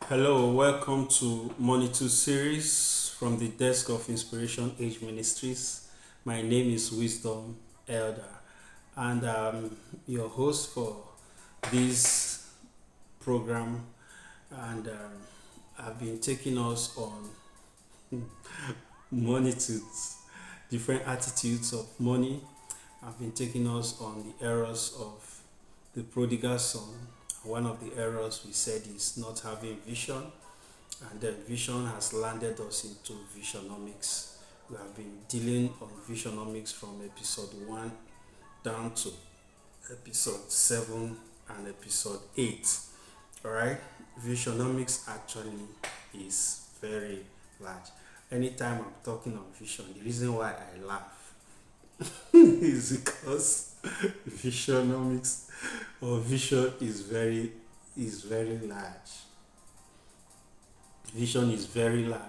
Hello, welcome to Moneytudes series from the desk of Inspiration Age Ministries. My name is Wisdom Elder, and I'm your host for this program. And I've been taking us on Moneytudes, different attitudes of money. I've been taking us on the errors of the prodigal son. One of the errors we said is not having vision, and then vision has landed us into visionomics. We have been dealing on visionomics from episode 1 down to episode 7 and episode 8. Alright, visionomics actually is very large. Anytime I'm talking on vision, the reason why I laugh is because visionomics or vision is very large. Vision is very large.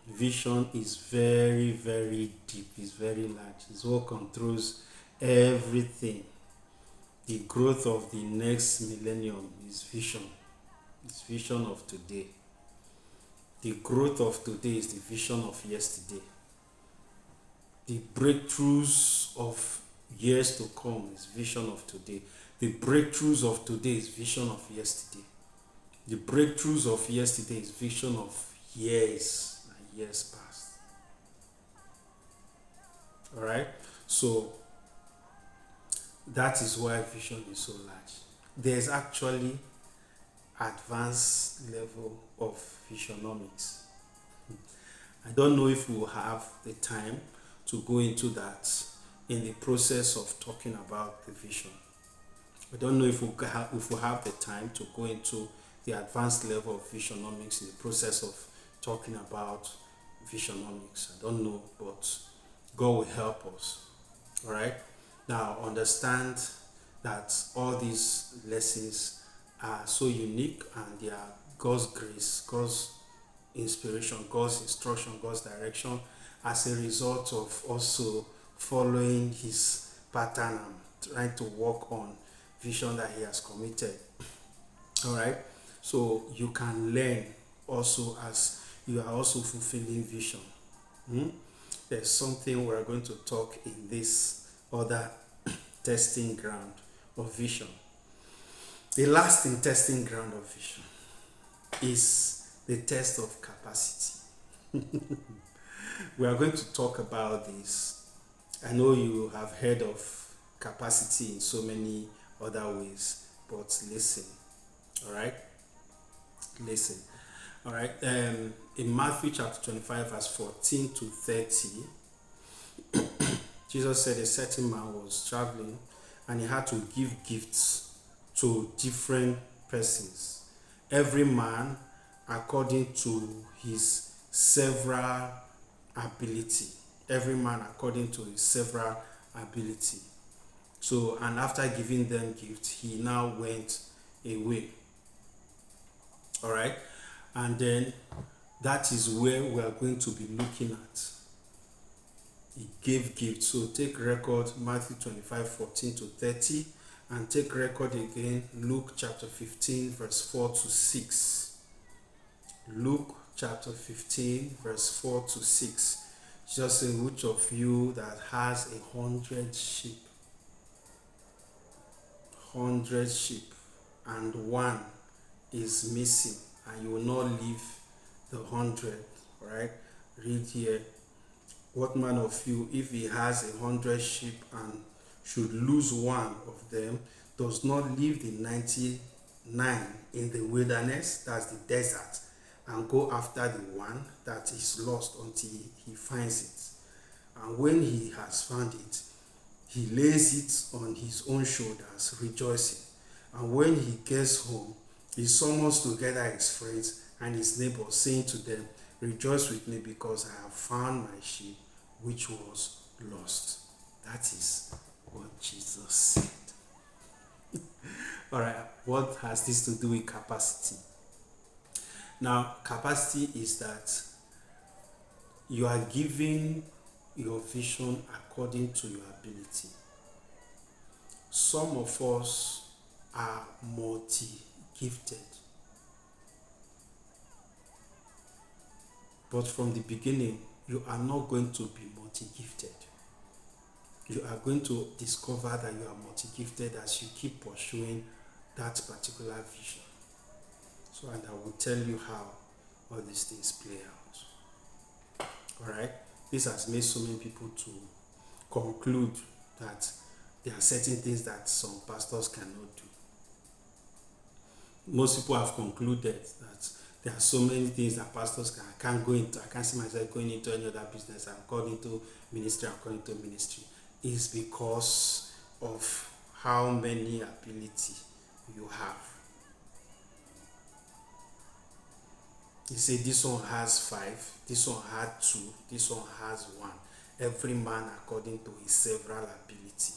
Vision is very deep. It's very large. It's what controls everything. The growth of the next millennium is vision. It's vision of today. The growth of today is the vision of yesterday. The breakthroughs of years to come is vision of today. The breakthroughs of today is vision of yesterday. The breakthroughs of yesterday is vision of years and years past. Alright? So that is why vision is so large. There's actually advanced level of visionomics. I don't know if we will have the time to go into that in the process of talking about the vision. I don't know if we have the time to go into the advanced level of visionomics in the process of talking about visionomics. I don't know, but God will help us. All right. Now understand that all these lessons are so unique and they are God's grace, God's inspiration, God's instruction, God's direction as a result of also following his pattern and trying to work on vision that he has committed. All right. So you can learn also as you are also fulfilling vision. There's something we're going to talk in this other testing ground of vision. The last testing ground of vision is the test of capacity. We are going to talk about this. I know you have heard of capacity in so many other ways, but listen. All right. Listen. All right. In Matthew chapter 25, verse 14 to 30, Jesus said a certain man was traveling and he had to give gifts to different persons, every man according to his several ability. Every man according to his several ability. So, and after giving them gifts, he now went away. All right. And then that is where we are going to be looking at. He gave gifts. So take record Matthew 25, 14 to 30. And take record again Luke chapter 15, verse 4 to 6. Luke chapter 15, verse 4 to 6. Just say, which of you that has 100 sheep, 100 sheep, and one is missing, and you will not leave the 100, right? Read here. What man of you, if he has 100 sheep and should lose one of them, does not leave the 99 in the wilderness, that's the desert, and go after the one that is lost until he finds it? And when he has found it, he lays it on his own shoulders, rejoicing. And when he gets home, he summons together his friends and his neighbors, saying to them, rejoice with me because I have found my sheep which was lost. That is what Jesus said. All right, what has this to do with capacity? Now, capacity is that you are giving your vision according to your ability. Some of us are multi-gifted. But from the beginning, you are not going to be multi-gifted. You are going to discover that you are multi-gifted as you keep pursuing that particular vision. So, and I will tell you how all these things play out. Alright? This has made so many people to conclude that there are certain things that some pastors cannot do. Most people have concluded that there are so many things that pastors can't go into. I can't see myself going into any other business. I'm called into ministry. I'm called into ministry. Is because of how many ability you have. You say this one has 5, this one had 2, this one has 1. Every man according to his several ability.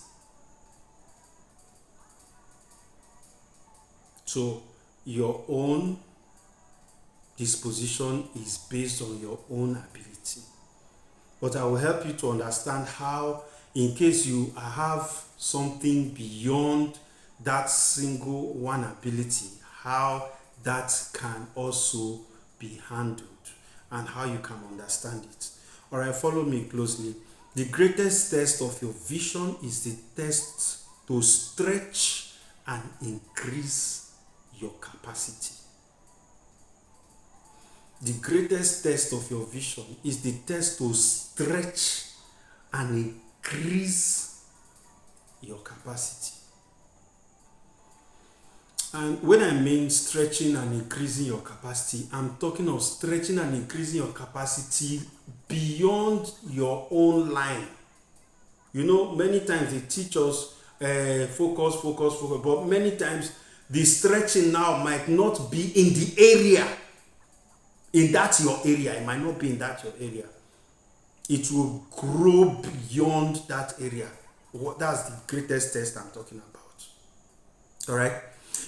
So your own disposition is based on your own ability. But I will help you to understand how, in case you have something beyond that single one ability, how that can also be handled and how you can understand it. All right, follow me closely. The greatest test of your vision is the test to stretch and increase your capacity. The greatest test of your vision is the test to stretch and increase your capacity. And when I mean stretching and increasing your capacity, I'm talking of stretching and increasing your capacity beyond your own line. You know, many times they teach us focus, but many times the stretching now might not be in the area. In that your area, it might not be in that your area. It will grow beyond that area. That's the greatest test I'm talking about. All right?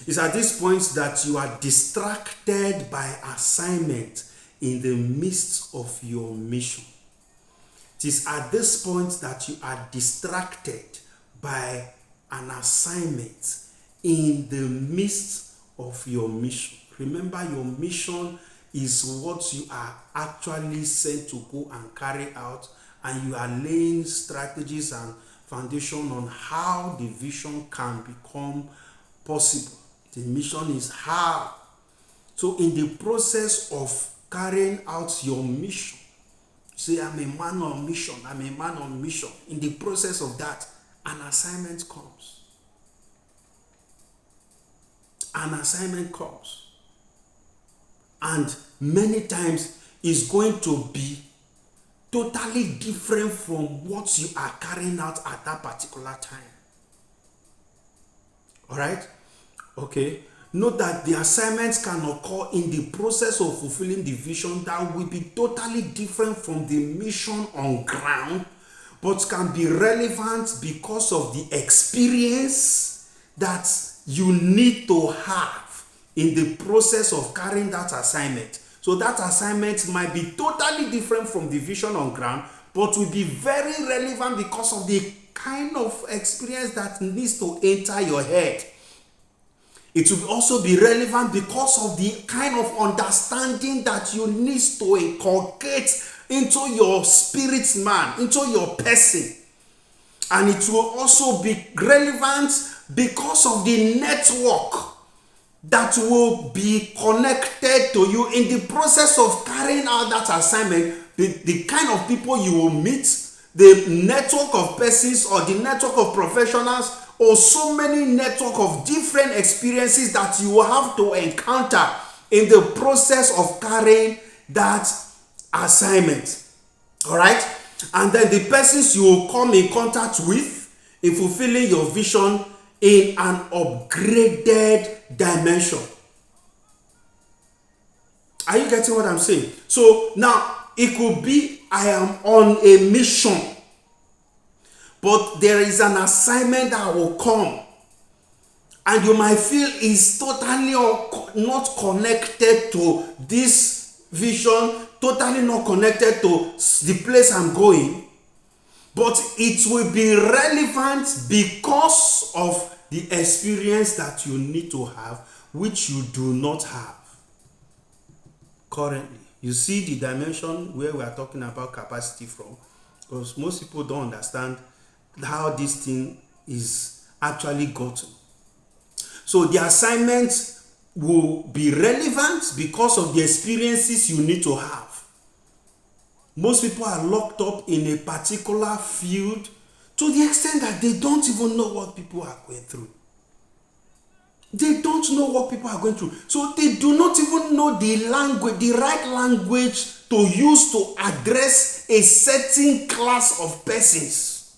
It's at this point that you are distracted by assignment in the midst of your mission. It is at this point that you are distracted by an assignment in the midst of your mission. Remember, your mission is what you are actually sent to go and carry out, and you are laying strategies and foundation on how the vision can become possible. The mission is how. So in the process of carrying out your mission, say, I'm a man on mission, I'm a man on mission. In the process of that, an assignment comes. An assignment comes. And many times it's going to be totally different from what you are carrying out at that particular time. All right? Okay. Note that the assignments can occur in the process of fulfilling the vision that will be totally different from the mission on ground, but can be relevant because of the experience that you need to have in the process of carrying that assignment. So that assignment might be totally different from the vision on ground, but will be very relevant because of the kind of experience that needs to enter your head. It will also be relevant because of the kind of understanding that you need to inculcate into your spirit man, into your person. And it will also be relevant because of the network that will be connected to you in the process of carrying out that assignment. The kind of people you will meet, the network of persons or the network of professionals, or so many network of different experiences that you will have to encounter in the process of carrying that assignment. All right? And then the persons you will come in contact with in fulfilling your vision in an upgraded dimension. Are you getting what I'm saying? So now it could be I am on a mission, but there is an assignment that will come, and you might feel is totally not connected to this vision, totally not connected to the place I'm going, but it will be relevant because of the experience that you need to have, which you do not have currently. You see the dimension where we are talking about capacity from, because most people don't understand how this thing is actually gotten. So the assignment will be relevant because of the experiences you need to have. Most people are locked up in a particular field to the extent that they don't even know what people are going through. They don't know what people are going through. So they do not even know the language, the right language to use to address a certain class of persons.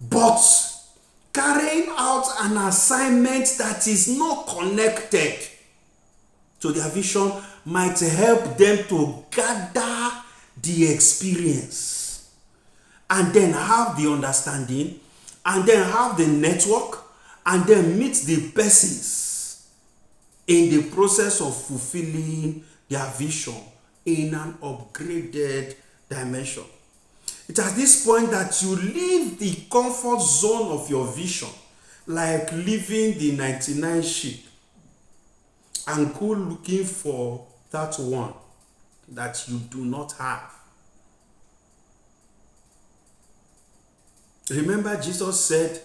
But carrying out an assignment that is not connected to their vision might help them to gather the experience and then have the understanding and then have the network and then meet the persons in the process of fulfilling their vision in an upgraded dimension. It's at this point that you leave the comfort zone of your vision, like leaving the 99 sheep and go looking for that one that you do not have. Remember, Jesus said,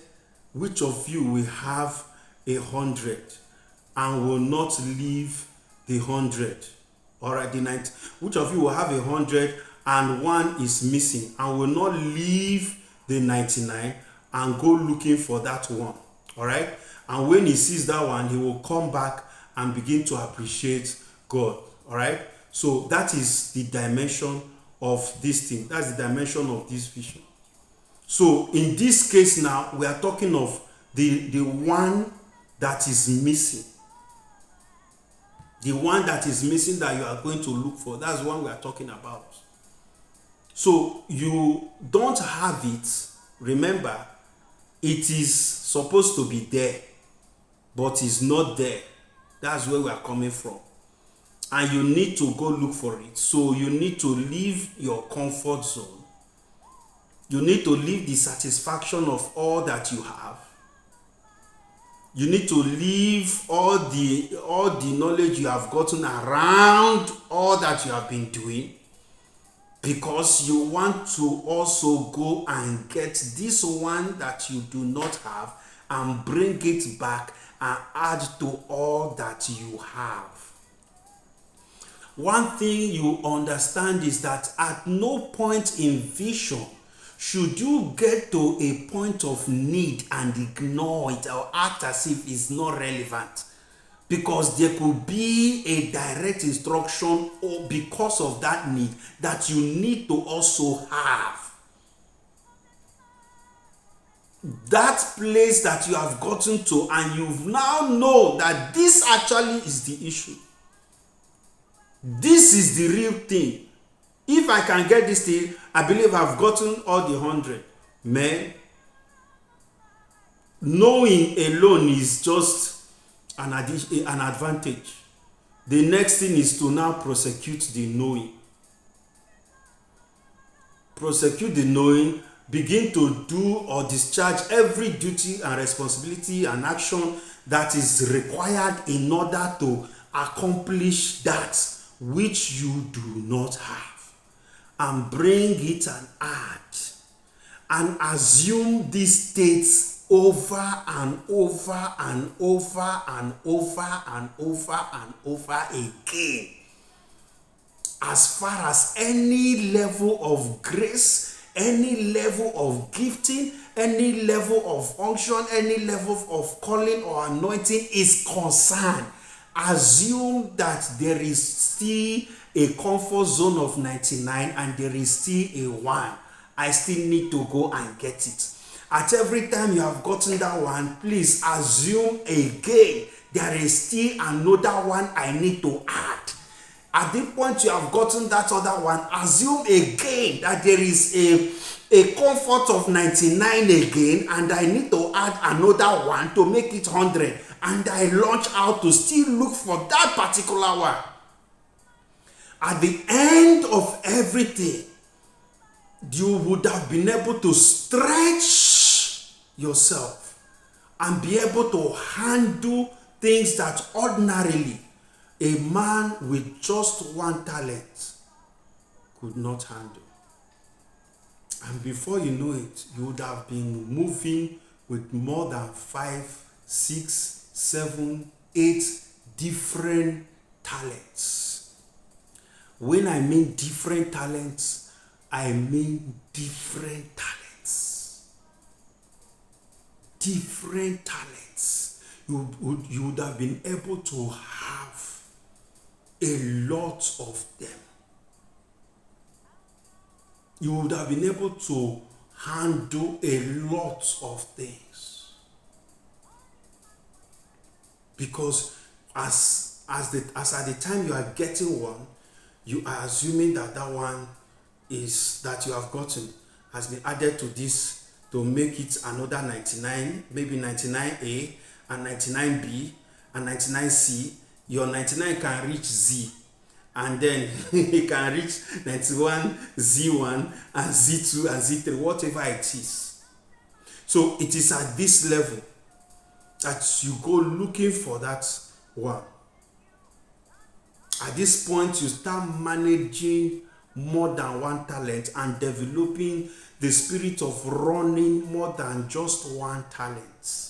which of you will have 100 and will not leave the 100? All right, the 90. Which of you will have 100 and one is missing and will not leave the 99 and go looking for that one? All right. And when he sees that one, he will come back and begin to appreciate God. All right. So that is the dimension of this thing. That's the dimension of this vision. So in this case now, we are talking of the one that is missing. The one that is missing that you are going to look for. That's the one we are talking about. So you don't have it. Remember, it is supposed to be there, but it's not there. That's where we are coming from. And you need to go look for it. So you need to leave your comfort zone. You need to leave the satisfaction of all that you have. You need to leave all the knowledge you have gotten around all that you have been doing, because you want to also go and get this one that you do not have and bring it back and add to all that you have. One thing you understand is that at no point in vision should you get to a point of need and ignore it or act as if it's not relevant, because there could be a direct instruction or because of that need that you need to also have. That place that you have gotten to and you now know that this actually is the issue. This is the real thing. If I can get this thing, I believe I've gotten all the 100. Man, knowing alone is just an advantage. The next thing is to now prosecute the knowing. Prosecute the knowing, begin to do or discharge every duty and responsibility and action that is required in order to accomplish that which you do not have. And bring it and add and assume these states over and over and over and over and over and over again, as far as any level of grace, any level of gifting, any level of unction, any level of calling or anointing is concerned. Assume that there is still a comfort zone of 99 and there is still a 1. I still need to go and get it. At every time you have gotten that one, please assume again there is still another one I need to add. At the point you have gotten that other one, assume again that there is a comfort of 99 again and I need to add another one to make it 100. And I launch out to still look for that particular one. At the end of everything, you would have been able to stretch yourself and be able to handle things that ordinarily a man with just one talent could not handle. And before you know it, you would have been moving with more than 5, 6, 7, 8 different talents. When I mean different talents, I mean different talents. Different talents. You would have been able to have a lot of them. You would have been able to handle a lot of things. Because as at the time you are getting one, you are assuming that one is that you have gotten has been added to this to make it another 99, maybe 99A and 99B and 99C. Your 99 can reach Z, and then it can reach 91, Z1 and Z2 and Z3, whatever it is. So it is at this level that you go looking for that one. At this point, you start managing more than one talent and developing the spirit of running more than just one talent.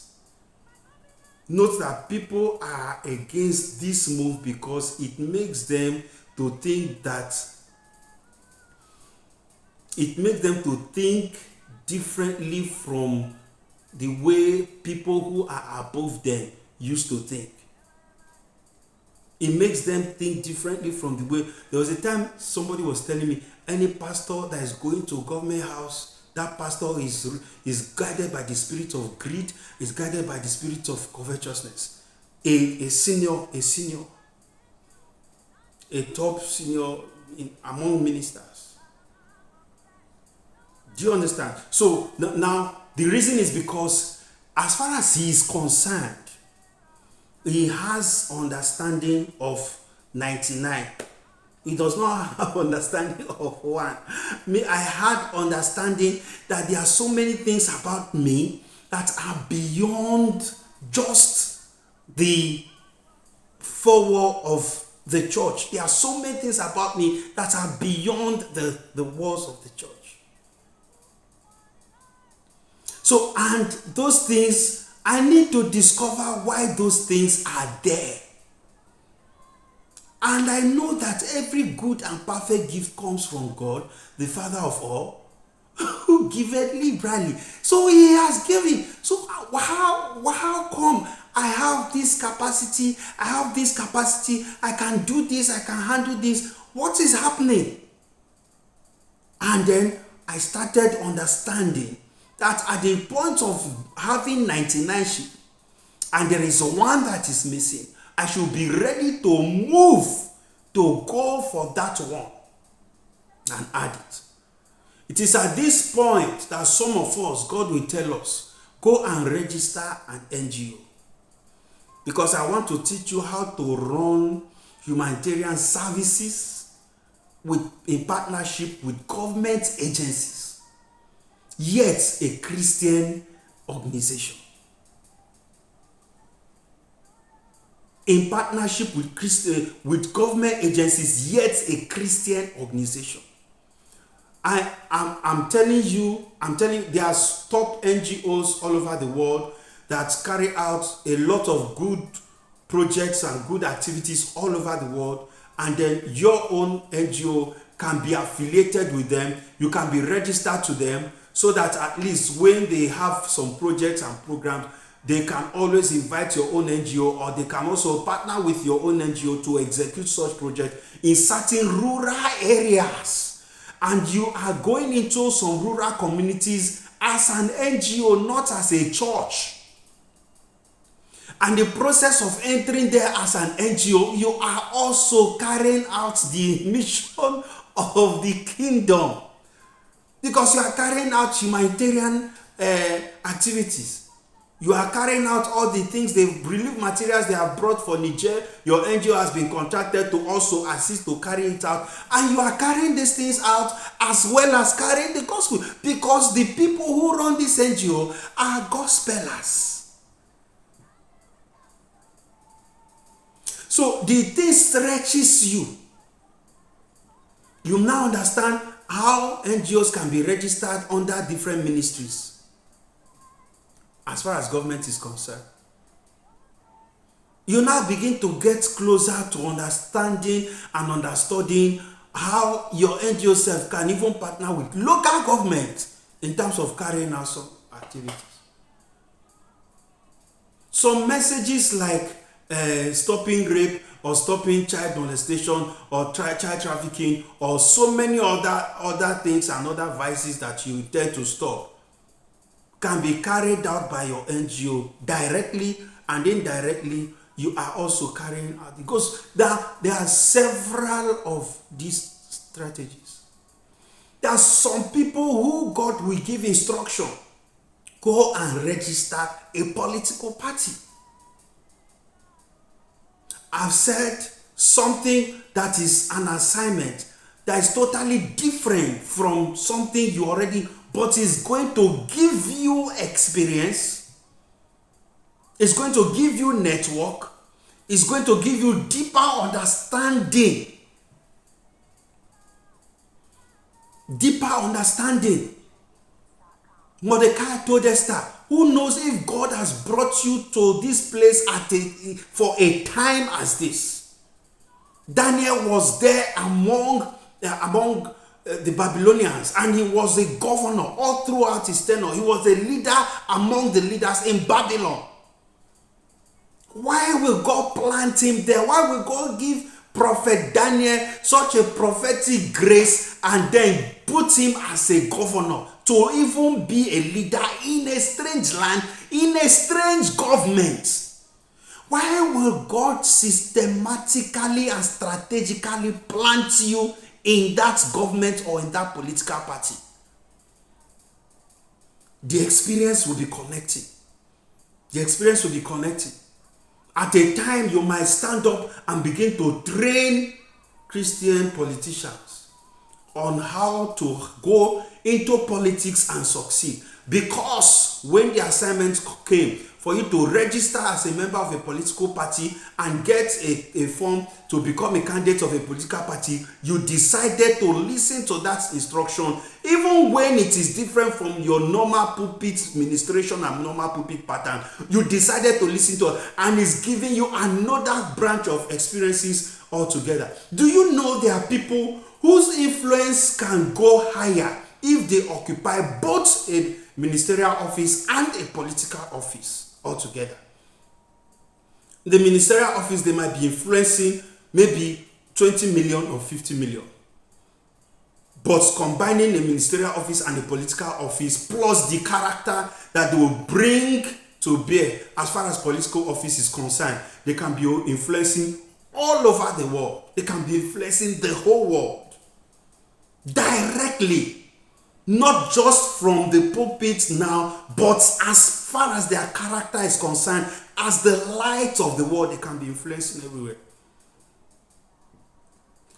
Note that people are against this move because it makes them to think differently from the way people who are above them used to think. It makes them think differently from the way. There was a time somebody was telling me, any pastor that is going to a government house, that pastor is guided by the spirit of greed, is guided by the spirit of covetousness. A top senior among ministers. Do you understand? So now the reason is because as far as he is concerned, he has understanding of 99. He does not have understanding of 1. Me, I had understanding that there are so many things about me that are beyond just the 4 walls of the church. There are so many things about me that are beyond the walls of the church. So, and those things, I need to discover why those things are there. And I know that every good and perfect gift comes from God, the Father of all, who giveth liberally. So he has given. So how come I have this capacity, I can do this, I can handle this? What is happening? And then I started understanding that at the point of having 99 sheep, and there is one that is missing, I should be ready to move to go for that one and add it. It is at this point that some of us, God will tell us, go and register an NGO. Because I want to teach you how to run humanitarian services in partnership with government agencies, yet a Christian organization. In partnership with government agencies, yet a Christian organization. I'm telling you, there are top NGOs all over the world that carry out a lot of good projects and good activities all over the world, and then your own NGO can be affiliated with them. You can be registered to them, so that at least when they have some projects and programs, they can always invite your own NGO, or they can also partner with your own NGO to execute such projects in certain rural areas. And you are going into some rural communities as an NGO, not as a church. And the process of entering there as an NGO, you are also carrying out the mission of the kingdom, because you are carrying out humanitarian activities. You are carrying out all the things, the relief materials they have brought for Niger. Your NGO has been contracted to also assist to carry it out. And you are carrying these things out as well as carrying the gospel. Because the people who run this NGO are gospelers. So the thing stretches you. You now understand how NGOs can be registered under different ministries as far as government is concerned. You now begin to get closer to understanding and understanding how your NGO self can even partner with local government in terms of carrying out some activities. Some messages like stopping rape or stopping child molestation or child trafficking or so many other things and other vices that you intend to stop can be carried out by your NGO directly and indirectly. You are also carrying out, because there are several of these strategies. There are some people who God will give instruction, go and register a political party. I've said something that is an assignment that is totally different from something you already, but is going to give you experience. It's going to give you network. It's going to give you deeper understanding. Deeper understanding. Mordecai told Esther, who knows if God has brought you to this place for a time as this. Daniel was there among the Babylonians, and he was a governor all throughout his tenure. He was a leader among the leaders in Babylon. Why will God plant him there? Why will God give Prophet Daniel such a prophetic grace and then put him as a governor to even be a leader in a strange land, in a strange government? Why will God systematically and strategically plant you in that government or in that political party? The experience will be connected. The experience will be connected. At a time, you might stand up and begin to train Christian politicians on how to go into politics and succeed. Because when the assignment came for you to register as a member of a political party and get a form to become a candidate of a political party, you decided to listen to that instruction, even when it is different from your normal pulpit ministration and normal pulpit pattern. You decided to listen to it, and it's giving you another branch of experiences altogether. Do you know there are people whose influence can go higher if they occupy both a ministerial office and a political office altogether? The ministerial office, they might be influencing maybe 20 million or 50 million. But combining a ministerial office and a political office, plus the character that they will bring to bear as far as political office is concerned, they can be influencing all over the world. They can be influencing the whole world directly. Not just from the pulpit now, but as far as their character is concerned, as the light of the world, they can be influencing everywhere.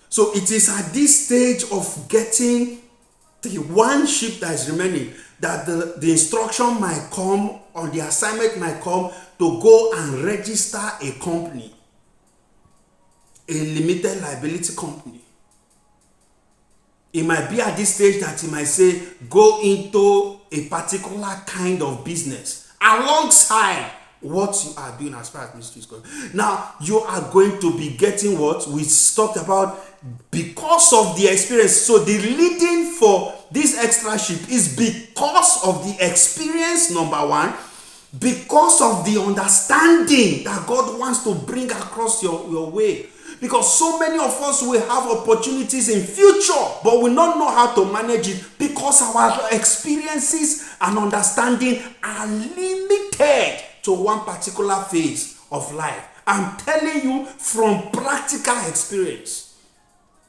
So it is at this stage of getting the one sheep that is remaining that the instruction might come, or the assignment might come, to go and register a company, a limited liability company. It might be at this stage that he might say, go into a particular kind of business alongside what you are doing as far as ministry is concerned. Now, you are going to be getting what we talked about because of the experience. So the leading for this extra sheep is because of the experience, number one, because of the understanding that God wants to bring across your way. Because so many of us will have opportunities in future, but we don't know how to manage it because our experiences and understanding are limited to one particular phase of life. I'm telling you from practical experience.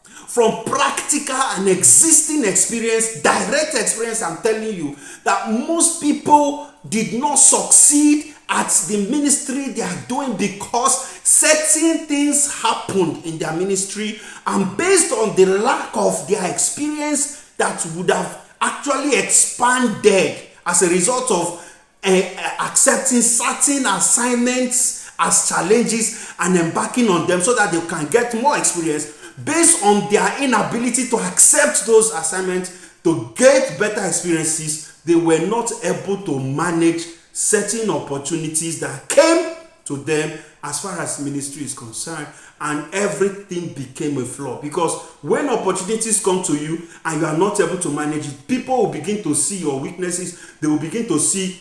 From practical and existing experience, direct experience, I'm telling you that most people did not succeed at the ministry they are doing because certain things happened in their ministry, and based on the lack of their experience that would have actually expanded as a result of accepting certain assignments as challenges and embarking on them so that they can get more experience based on their inability to accept those assignments to get better experiences. They were not able to manage certain opportunities that came to them as far as ministry is concerned, and everything became a flaw. Because when opportunities come to you and you are not able to manage it, people will begin to see your weaknesses, they will begin to see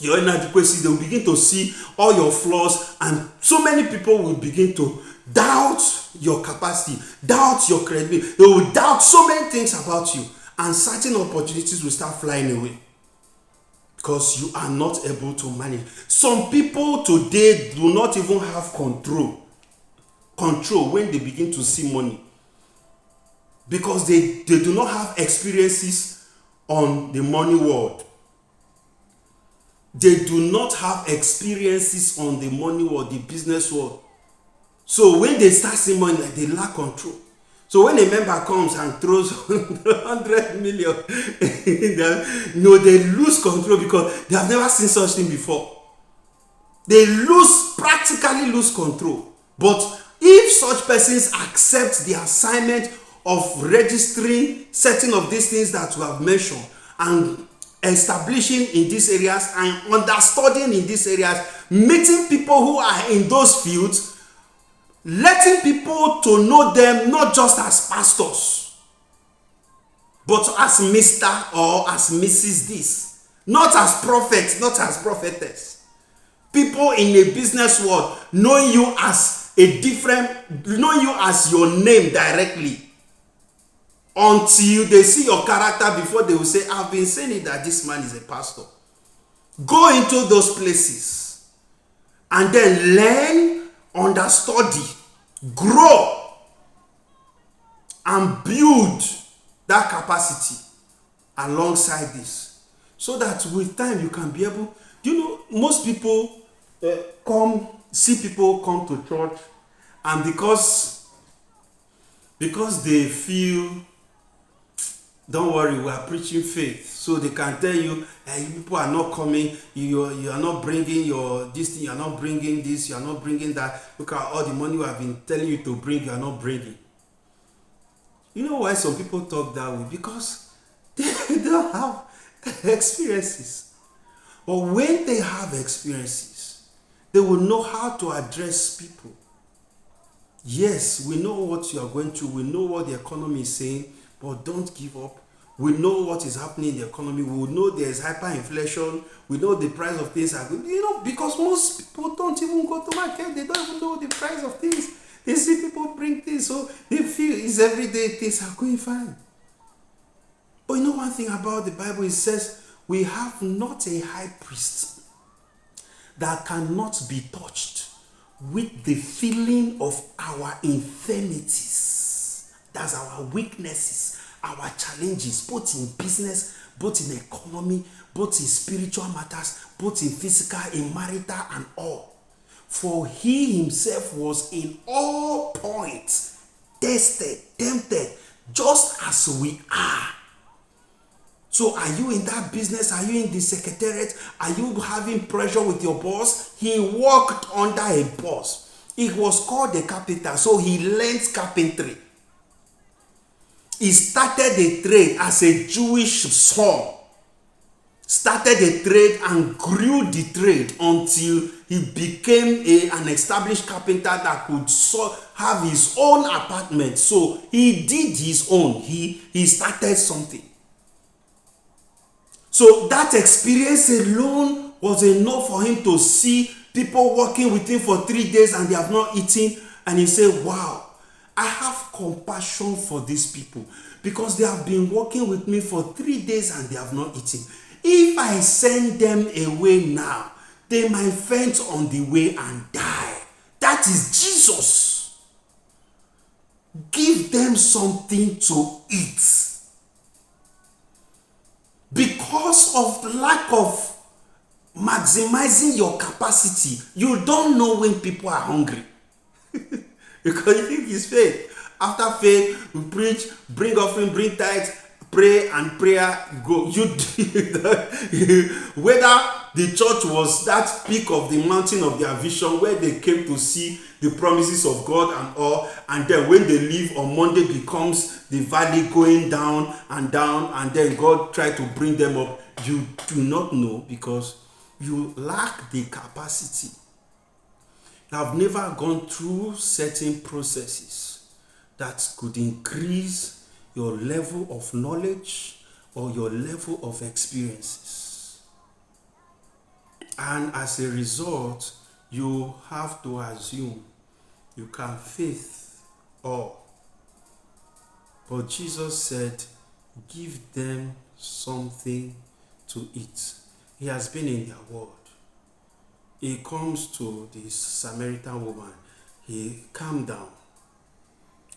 your inadequacies, they will begin to see all your flaws, and so many people will begin to doubt your capacity, doubt your credibility. They will doubt so many things about you, and certain opportunities will start flying away because you are not able to manage. Some people today do not even have control when they begin to see money, because they do not have experiences on the money world. They do not have experiences on the money world, the business world. So when they start seeing money, they lack control. So when a member comes and throws 100 million in them, they lose control because they have never seen such thing before. They practically lose control. But if such persons accept the assignment of registering certain of these things that we have mentioned and establishing in these areas and understanding in these areas, meeting people who are in those fields, letting people to know them not just as pastors, but as Mr. or as Mrs. this, not as prophets, not as prophetess. People in a business world knowing you as knowing you as your name directly, until they see your character before they will say, I've been saying it that this man is a pastor. Go into those places and then learn, understudy, grow, and build that capacity alongside this, so that with time you can be able. Most people see people come to church, and because they feel, don't worry, we are preaching faith, so they can tell you, hey, people are not coming, you are not bringing your this thing, you are not bringing this, you are not bringing that. Look at all the money we have been telling you to bring, you are not bringing. You know why some people talk that way? Because they don't have experiences. But when they have experiences, they will know how to address people. Yes, we know what you are going through, we know what the economy is saying, but don't give up. We know what is happening in the economy. We know there is hyperinflation. We know the price of things are good. Because most people don't even go to market. They don't even know the price of things. They see people bring things, so they feel it's everyday things are going fine. But one thing about the Bible, it says we have not a high priest that cannot be touched with the feeling of our infirmities. That's our weaknesses, our challenges, both in business, both in economy, both in spiritual matters, both in physical, in marital, and all. For he himself was in all points tested, tempted, just as we are. So are you in that business? Are you in the secretariat? Are you having pressure with your boss? He worked under a boss. It was called a carpenter, so he learned carpentry. He started a trade as a Jewish son. Started a trade and grew the trade until he became an established carpenter that could have his own apartment. So he did his own. He started something. So that experience alone was enough for him to see people working with him for 3 days and they have not eaten. And he said, wow, I have compassion for these people because they have been working with me for 3 days and they have not eaten. If I send them away now, they might faint on the way and die. That is Jesus. Give them something to eat. Because of the lack of maximizing your capacity, you don't know when people are hungry. Because you think it's faith. After faith, we preach, bring offering, bring tithes, pray, and prayer go. Whether The church was that peak of the mountain of their vision where they came to see the promises of God and all, and then when they leave on Monday becomes the valley going down, and then God tried to bring them up. You do not know because you lack the capacity. You have never gone through certain processes that could increase your level of knowledge or your level of experiences. And as a result, you have to assume you can faith all. But Jesus said, give them something to eat. He has been in their world. He comes to the Samaritan woman. He calmed down,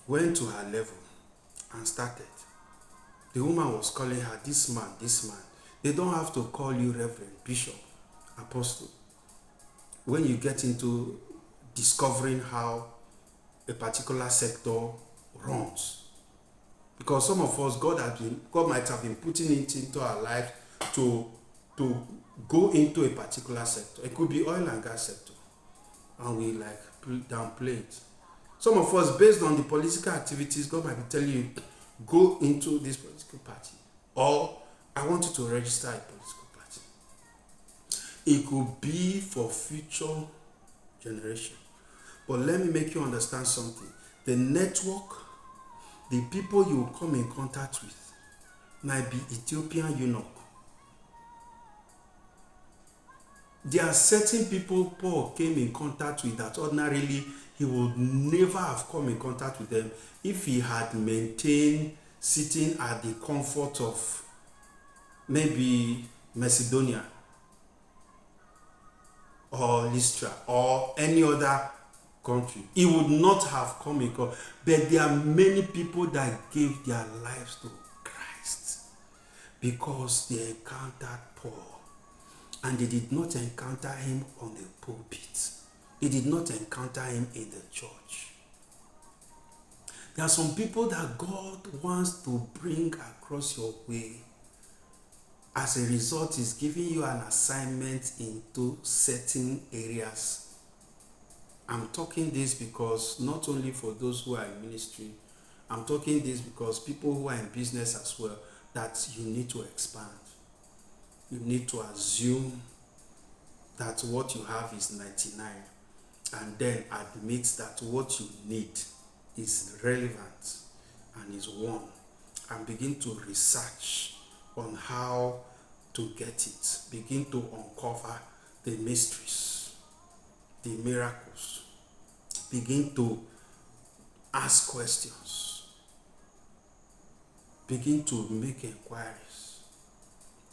went to her level, and started. The woman was calling her, this man, this man. They don't have to call you reverend, bishop, apostle. When you get into discovering how a particular sector runs. Because some of us, God might have been putting it into our life to go into a particular sector. It could be oil and gas sector. And we downplay it. Some of us, based on the political activities, God might be telling you, go into this political party. Or, I want you to register a political party. It could be for future generation. But let me make you understand something. The network, the people you come in contact with, might be Ethiopian eunuch. There are certain people Paul came in contact with that ordinarily he would never have come in contact with them if he had maintained sitting at the comfort of maybe Macedonia or Lystra or any other country. He would not have come in contact. But there are many people that gave their lives to Christ because they encountered Paul. And they did not encounter him on the pulpit. They did not encounter him in the church. There are some people that God wants to bring across your way. As a result, he's giving you an assignment into certain areas. I'm talking this because not only for those who are in ministry, I'm talking this because people who are in business as well, that you need to expand. You need to assume that what you have is 99 and then admit that what you need is relevant and is one, and begin to research on how to get it. Begin to uncover the mysteries, the miracles. Begin to ask questions. Begin to make inquiries.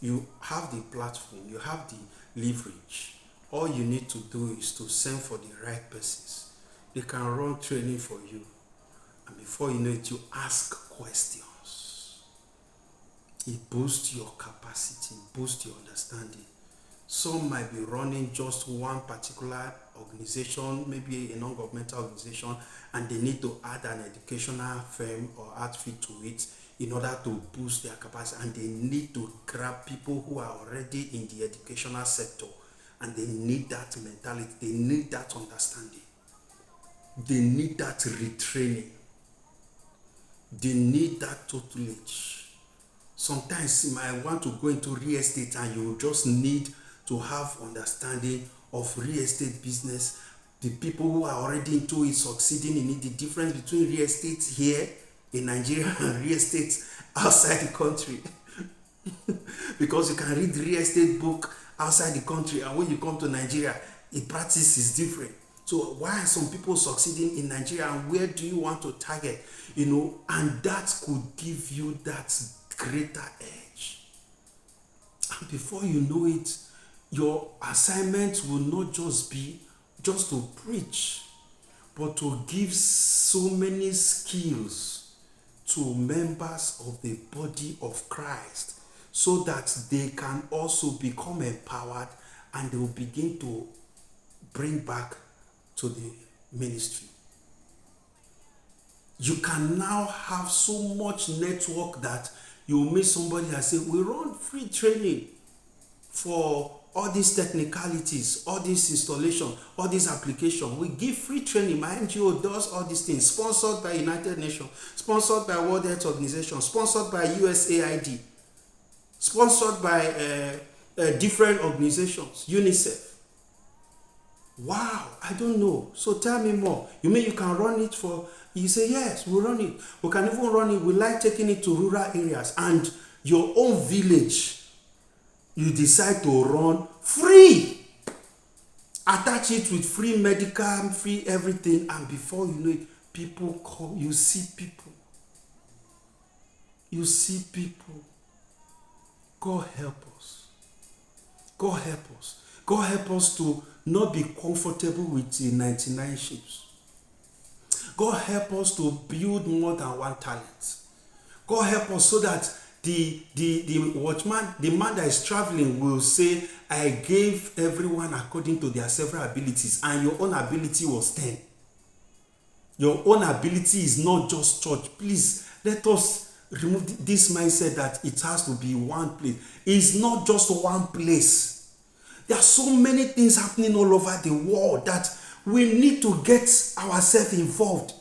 You have the platform, you have the leverage. All you need to do is to send for the right persons. They can run training for you. And before you know it, you ask questions. It boosts your capacity, boosts your understanding. Some might be running just one particular organization, maybe a non-governmental organization, and they need to add an educational firm or outfit to it in order to boost their capacity, and they need to grab people who are already in the educational sector, and they need that mentality, they need that understanding, they need that retraining, they need that tutelage. Sometimes you might want to go into real estate and you just need to have understanding of real estate business. The people who are already into it, succeeding in it, the difference between real estate here in Nigeria and real estate outside the country. Because you can read the real estate book outside the country, and when you come to Nigeria, the practice is different. So why are some people succeeding in Nigeria, and where do you want to target? And that could give you that greater edge. And before you know it, your assignment will not just be just to preach, but to give so many skills to members of the body of Christ, so that they can also become empowered and they will begin to bring back to the ministry. You can now have so much network that you meet somebody and say, we run free training for all these technicalities, all this installation, all this application. We give free training. My NGO does all these things, sponsored by United Nations, sponsored by World Health Organization, sponsored by USAID, sponsored by different organizations, UNICEF. Wow, I don't know. So tell me more. You mean you can run it for, you say, yes, we'll run it. We can even run it. We like taking it to rural areas and your own village. You decide to run free. Attach it with free medical, free everything, and before you know it, people come. You see people. You see people. God help us. God help us. God help us to not be comfortable with the 99 sheep. God help us to build more than one talent. God help us so that the watchman, the man that is traveling will say, I gave everyone according to their several abilities, and your own ability was 10. Your own ability is not just church. Please, let us remove this mindset that it has to be one place. It's not just one place. There are so many things happening all over the world that we need to get ourselves involved.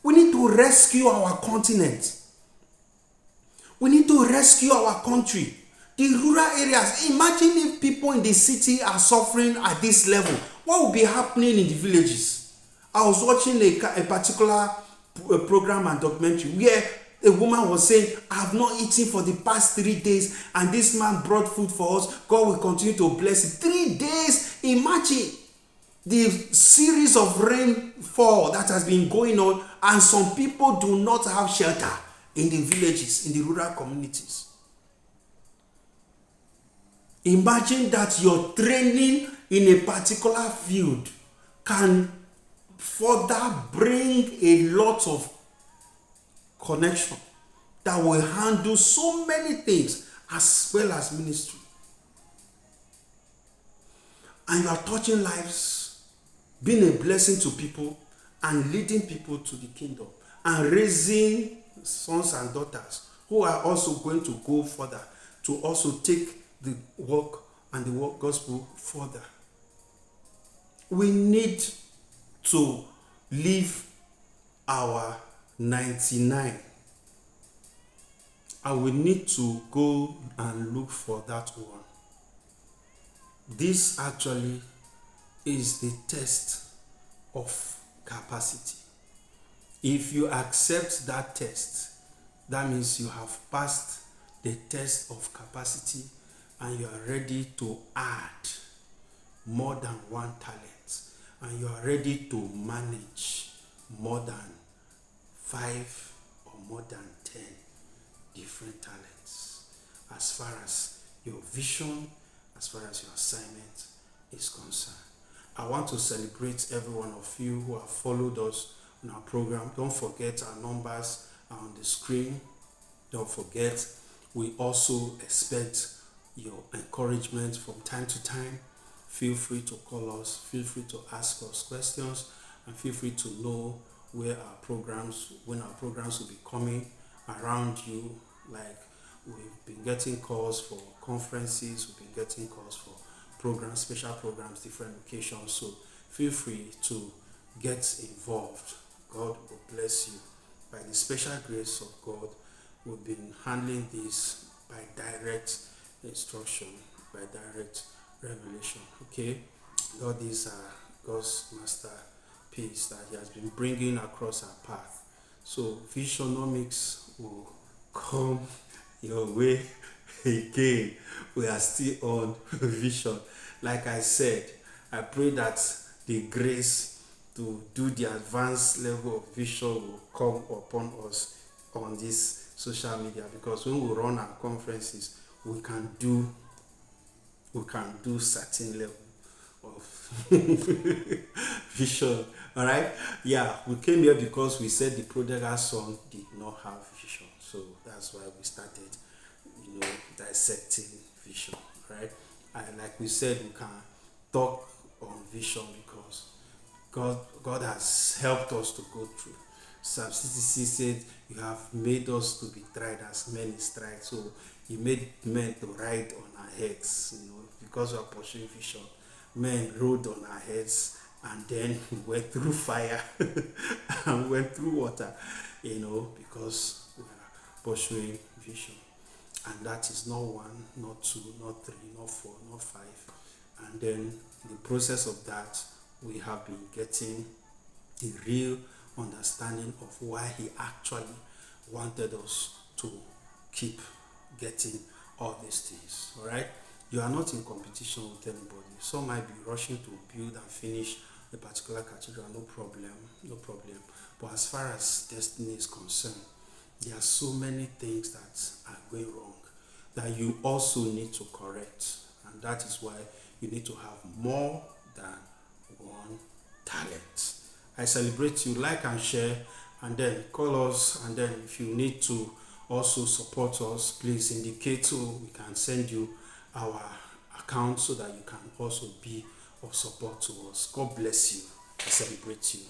We need to rescue our continent. We need to rescue our country. The rural areas, imagine if people in the city are suffering at this level. What will be happening in the villages? I was watching a particular program and documentary where a woman was saying, I have not eaten for the past 3 days, and this man brought food for us. God will continue to bless it. 3 days, imagine the series of rainfall that has been going on, and some people do not have shelter in the villages, in the rural communities. Imagine that your training in a particular field can further bring a lot of connection that will handle so many things as well as ministry. And you are touching lives, being a blessing to people, and leading people to the kingdom, and raising sons and daughters who are also going to go further to also take the work and the work gospel further. We need to leave our 99, and we need to go and look for that one. This actually is the test of capacity. If you accept that test, that means you have passed the test of capacity and you are ready to add more than one talent, and you are ready to manage more than 5 or more than 10 different talents as far as your vision, as far as your assignment is concerned. I want to celebrate every one of you who have followed us on our program. Don't forget, our numbers are on the screen. Don't forget, we also expect your encouragement from time to time. Feel free to call us, feel free to ask us questions, and feel free to know when our programs will be coming around you. Like, we've been getting calls for conferences, we've been getting calls for programs, special programs, different locations. So feel free to get involved. God will bless you. By the special grace of God, we've been handling this by direct instruction, by direct revelation. Okay, God is God's masterpiece that He has been bringing across our path. So Visionomics will come your way again. We are still on vision. Like I said, I pray that the grace to do the advanced level of vision will come upon us on this social media, because when we run our conferences, we can do certain level of vision. All right, yeah, we came here because we said the prodigal son did not have vision, so that's why we started, dissecting vision. Right, and like we said, we can talk on vision because God has helped us to go through. Psalm 66 said, "You have made us to be tried as men is tried." So He made men to ride on our heads, because we are pursuing vision. Men rode on our heads, and then we went through fire and went through water, because we are pursuing vision. And that is not one, not two, not three, not four, not five. And then in the process of that, we have been getting the real understanding of why He actually wanted us to keep getting all these things. All right, you are not in competition with anybody. Some might be rushing to build and finish a particular cathedral, no problem. But as far as destiny is concerned, there are so many things that are going wrong that you also need to correct, and that is why you need to have more than one talent. I celebrate you. Like and share, and then call us, and then if you need to also support us, please indicate so we can send you our account so that you can also be of support to us. God bless you. I celebrate you.